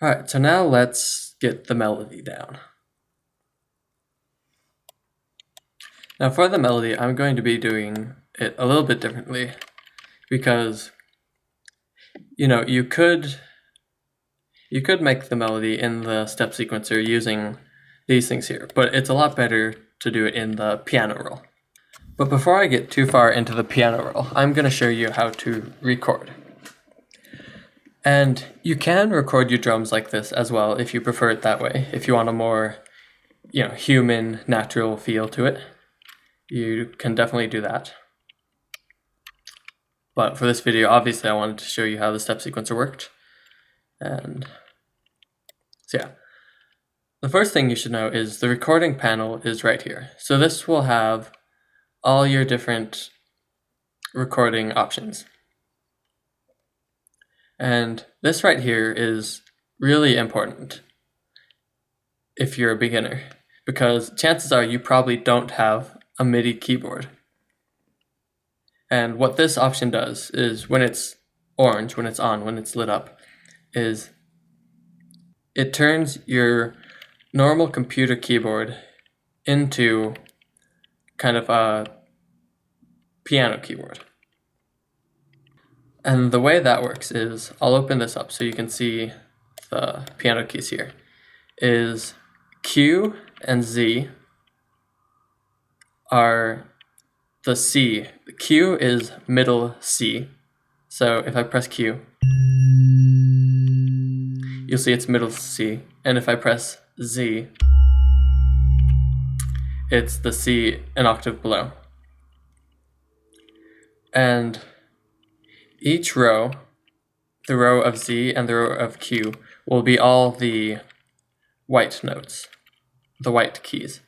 Alright, so now let's get the melody down. Now for the melody, I'm going to be doing it a little bit differently because, you could make the melody in the step sequencer using these things here, but it's a lot better to do it in the piano roll. But before I get too far into the piano roll, I'm going to show you how to record. And you can record your drums like this as well if you prefer it that way. If you want a more, human, natural feel to it, you can definitely do that. But for this video, obviously I wanted to show you how the step sequencer worked. And so yeah. The first thing you should know is the recording panel is right here. So this will have all your different recording options. And this right here is really important if you're a beginner, because chances are you probably don't have a MIDI keyboard. And what this option does is when it's orange, when it's on, when it's lit up, is it turns your normal computer keyboard into kind of a piano keyboard. And the way that works is, I'll open this up so you can see the piano keys here, is Q and Z are the C. Q is middle C. So if I press Q, you'll see it's middle C. And if I press Z, it's the C an octave below. And each row, the row of Z and the row of Q, will be all the white notes, the white keys.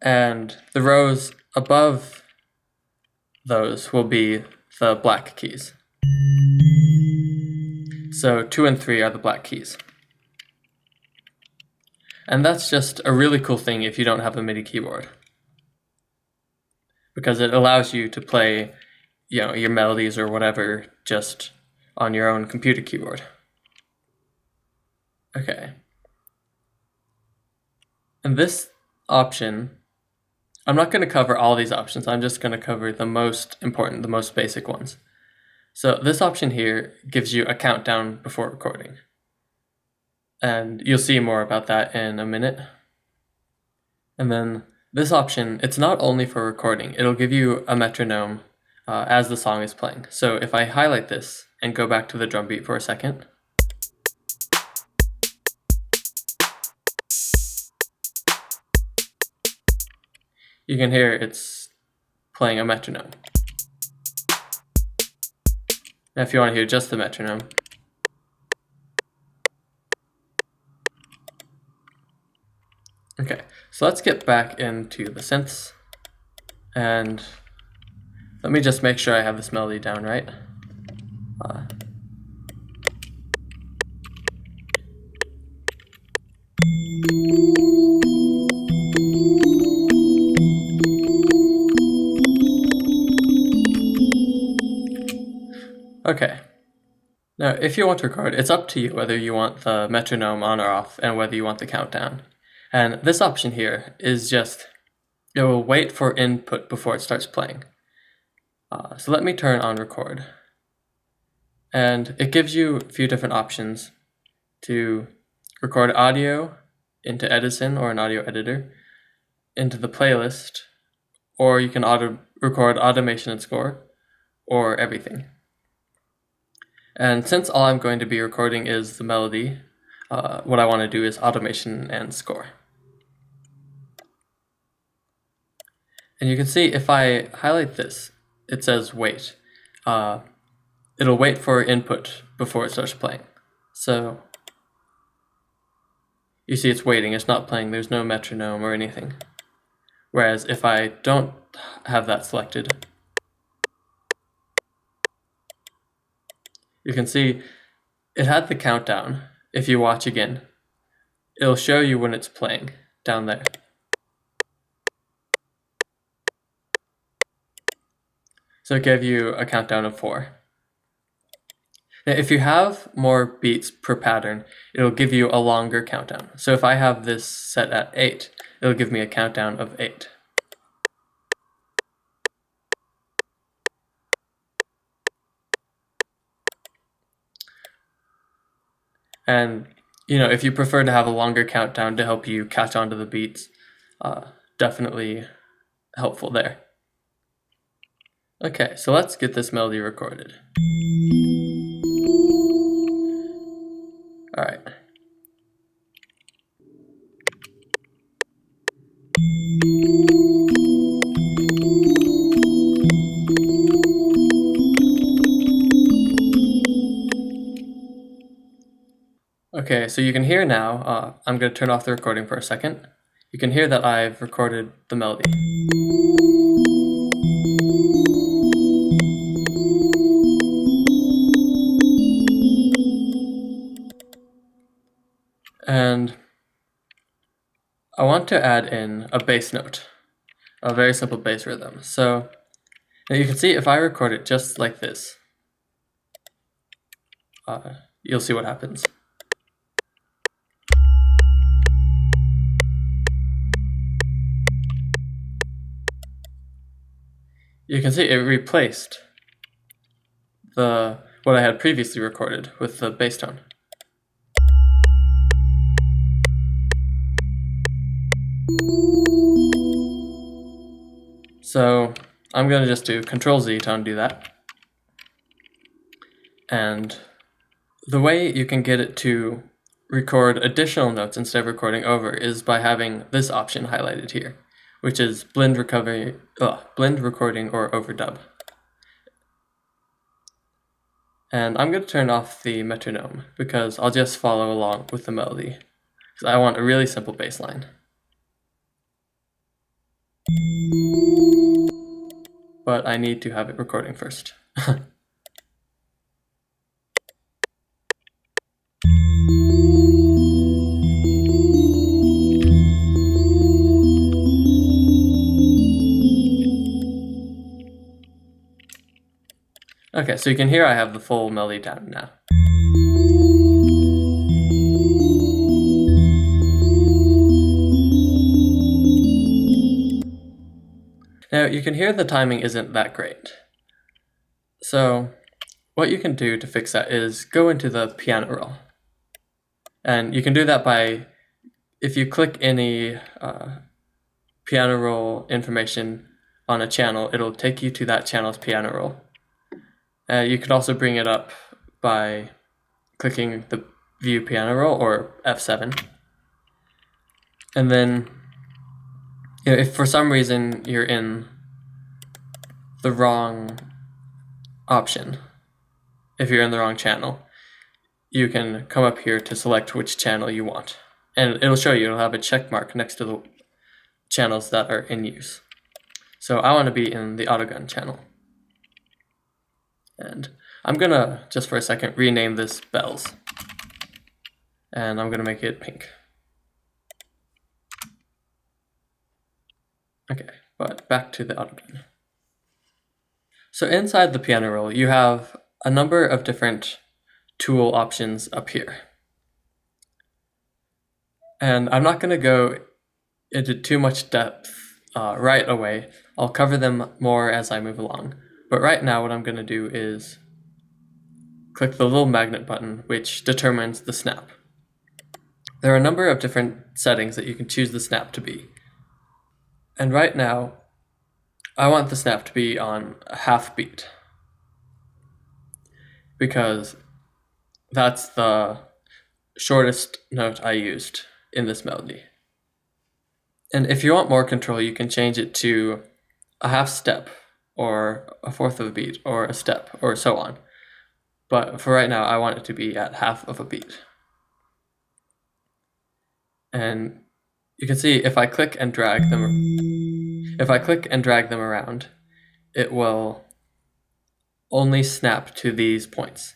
And the rows above those will be the black keys. So 2 and 3 are the black keys. And that's just a really cool thing if you don't have a MIDI keyboard, because it allows you to play, your melodies or whatever just on your own computer keyboard. Okay. And this option, I'm not going to cover all these options, I'm just going to cover the most important, the most basic ones. So this option here gives you a countdown before recording. And you'll see more about that in a minute. And then this option, it's not only for recording, it'll give you a metronome as the song is playing. So if I highlight this and go back to the drum beat for a second, you can hear it's playing a metronome. Now if you want to hear just the metronome, okay, so let's get back into the synths, and let me just make sure I have this melody down right. Okay, now if you want to record, it's up to you whether you want the metronome on or off and whether you want the countdown. And this option here is just, it will wait for input before it starts playing. So let me turn on record. And it gives you a few different options to record audio into Edison or an audio editor, into the playlist, or you can record automation and score, or everything. And since all I'm going to be recording is the melody, what I want to do is automation and score. And you can see if I highlight this, it says wait. It'll wait for input before it starts playing. So you see it's waiting, it's not playing, there's no metronome or anything. Whereas if I don't have that selected, you can see it had the countdown. If you watch again, it'll show you when it's playing down there. So it gave you a countdown of 4. Now, if you have more beats per pattern, it'll give you a longer countdown. So if I have this set at 8, it'll give me a countdown of 8. And if you prefer to have a longer countdown to help you catch on to the beats, definitely helpful there. Okay, so let's get this melody recorded. All right. Okay, so you can hear now, I'm going to turn off the recording for a second. You can hear that I've recorded the melody. And I want to add in a bass note, a very simple bass rhythm. So now you can see if I record it just like this, you'll see what happens. You can see it replaced what I had previously recorded with the bass tone. So I'm going to just do Control-Z to undo that. And the way you can get it to record additional notes instead of recording over is by having this option highlighted here, which is blend recording or overdub. And I'm going to turn off the metronome because I'll just follow along with the melody, because I want a really simple bass line. But I need to have it recording first. Okay, so you can hear I have the full melody down now. Now you can hear the timing isn't that great. So what you can do to fix that is go into the piano roll. And you can do that by, if you click any piano roll information on a channel, it'll take you to that channel's piano roll. You could also bring it up by clicking the View Piano Roll or F7. And then, if for some reason you're in the wrong option, if you're in the wrong channel, you can come up here to select which channel you want. And it'll show you, it'll have a check mark next to the channels that are in use. So I want to be in the Autogun channel. And I'm gonna, just for a second, rename this Bells. And I'm gonna make it pink. Okay, but back to the Autogun. So inside the piano roll, you have a number of different tool options up here. And I'm not gonna go into too much depth right away. I'll cover them more as I move along. But right now what I'm going to do is click the little magnet button, which determines the snap. There are a number of different settings that you can choose the snap to be. And right now, I want the snap to be on a half beat, because that's the shortest note I used in this melody. And if you want more control, you can change it to a half step, or a fourth of a beat, or a step, or so on. But for right now, I want it to be at half of a beat. And you can see if I click and drag them around, it will only snap to these points.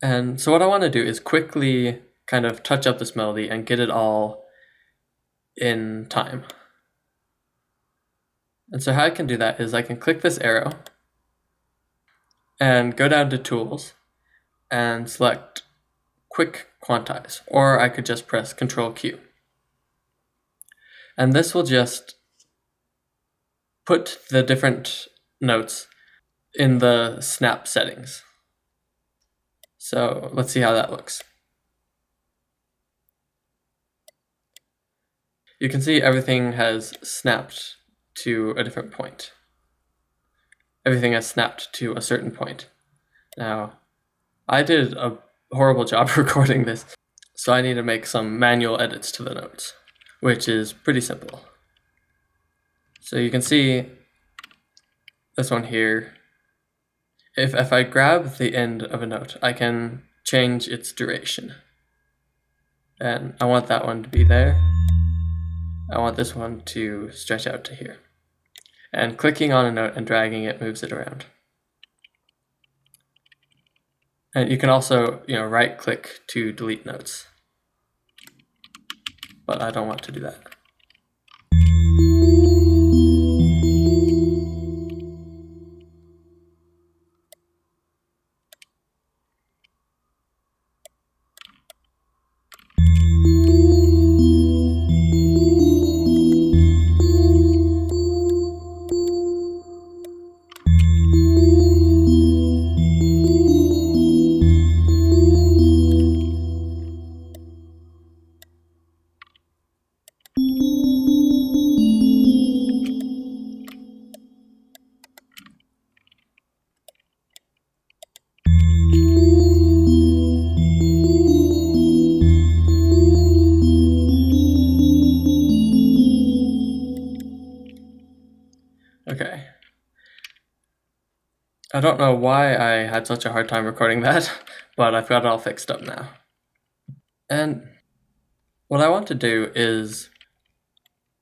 And so what I want to do is quickly kind of touch up this melody and get it all in time. And so how I can do that is I can click this arrow and go down to Tools and select Quick Quantize, or I could just press Control Q. And this will just put the different notes in the snap settings. So let's see how that looks. You can see everything has snapped to a different point. Everything has snapped to a certain point. Now, I did a horrible job recording this, so I need to make some manual edits to the notes, which is pretty simple. So you can see this one here. If I grab the end of a note, I can change its duration. And I want that one to be there. I want this one to stretch out to here. And clicking on a note and dragging it moves it around. And you can also, right click to delete notes. But I don't want to do that. Okay. I don't know why I had such a hard time recording that, but I've got it all fixed up now. And what I want to do is,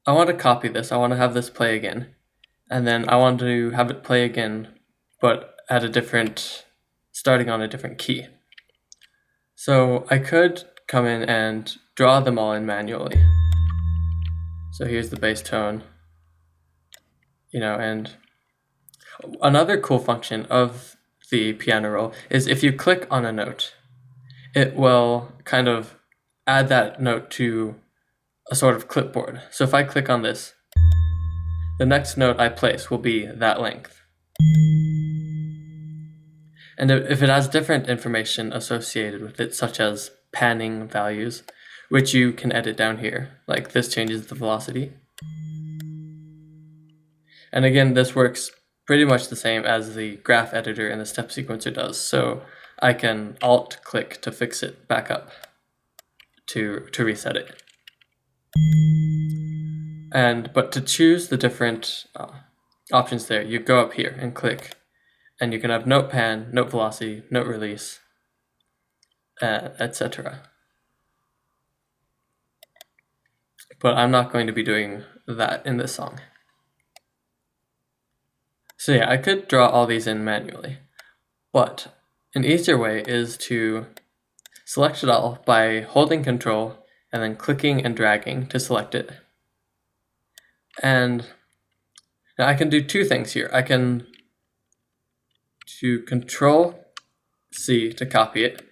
I want to copy this, I want to have this play again, and then I want to have it play again, but at starting on a different key. So I could come in and draw them all in manually. So here's the bass tone, and another cool function of the piano roll is if you click on a note, it will kind of add that note to a sort of clipboard. So if I click on this, the next note I place will be that length. And if it has different information associated with it, such as panning values, which you can edit down here, like this changes the velocity. And again, this works pretty much the same as the graph editor in the step sequencer does. So I can Alt-click to fix it back up, to reset it. But to choose the different options there, you go up here and click, and you can have note pan, note velocity, note release, etc. But I'm not going to be doing that in this song. So yeah, I could draw all these in manually, but an easier way is to select it all by holding Control and then clicking and dragging to select it. And now I can do two things here. I can do Control C to copy it,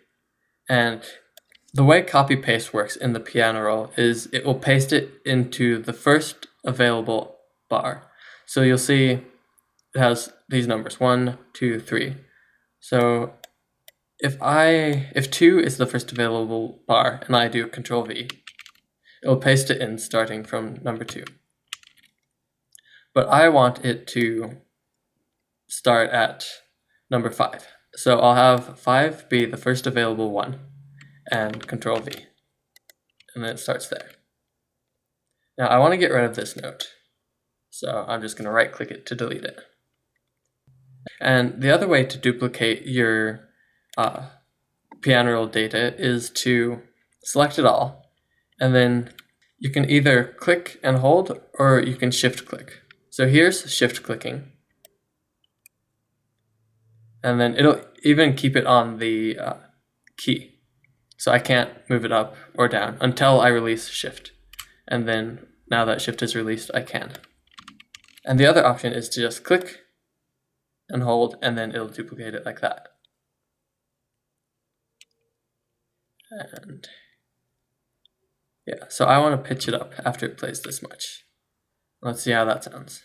and the way copy paste works in the piano roll is it will paste it into the first available bar. So you'll see it has these numbers, 1, 2, 3. So if 2 is the first available bar and I do Control V, it will paste it in starting from number 2. But I want it to start at number 5. So I'll have 5 be the first available one and Control V. And then it starts there. Now I want to get rid of this note. So I'm just going to right click it to delete it. And the other way to duplicate your piano roll data is to select it all, and then you can either click and hold, or you can shift click. So here's shift clicking, and then it'll even keep it on the key. So I can't move it up or down until I release shift, and then now that Shift is released, I can. And the other option is to just click and hold, and then it'll duplicate it like that. And yeah, so I want to pitch it up after it plays this much. Let's see how that sounds.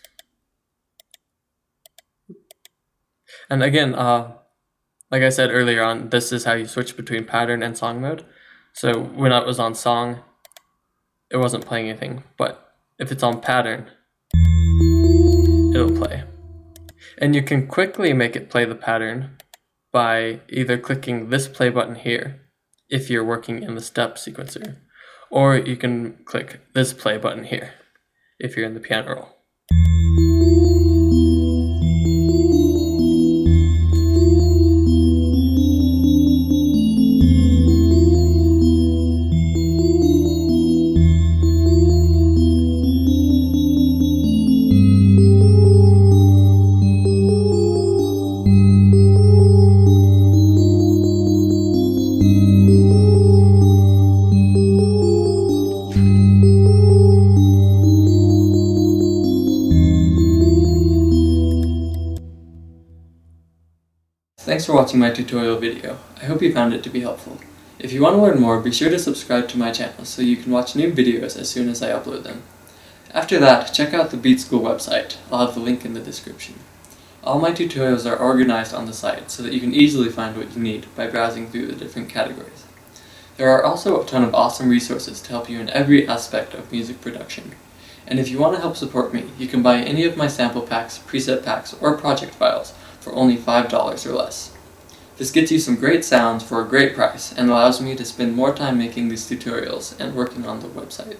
And again, like I said earlier on, this is how you switch between pattern and song mode. So when I was on song, it wasn't playing anything, but if it's on pattern, it'll play. And you can quickly make it play the pattern by either clicking this play button here, if you're working in the step sequencer, or you can click this play button here, if you're in the piano roll. Thanks for watching my tutorial video. I hope you found it to be helpful. If you want to learn more, be sure to subscribe to my channel so you can watch new videos as soon as I upload them. After that, check out the Beat School website. I'll have the link in the description. All my tutorials are organized on the site so that you can easily find what you need by browsing through the different categories. There are also a ton of awesome resources to help you in every aspect of music production. And if you want to help support me, you can buy any of my sample packs, preset packs, or project files for only $5 or less. This gets you some great sounds for a great price and allows me to spend more time making these tutorials and working on the website.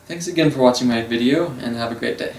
Thanks again for watching my video, and have a great day.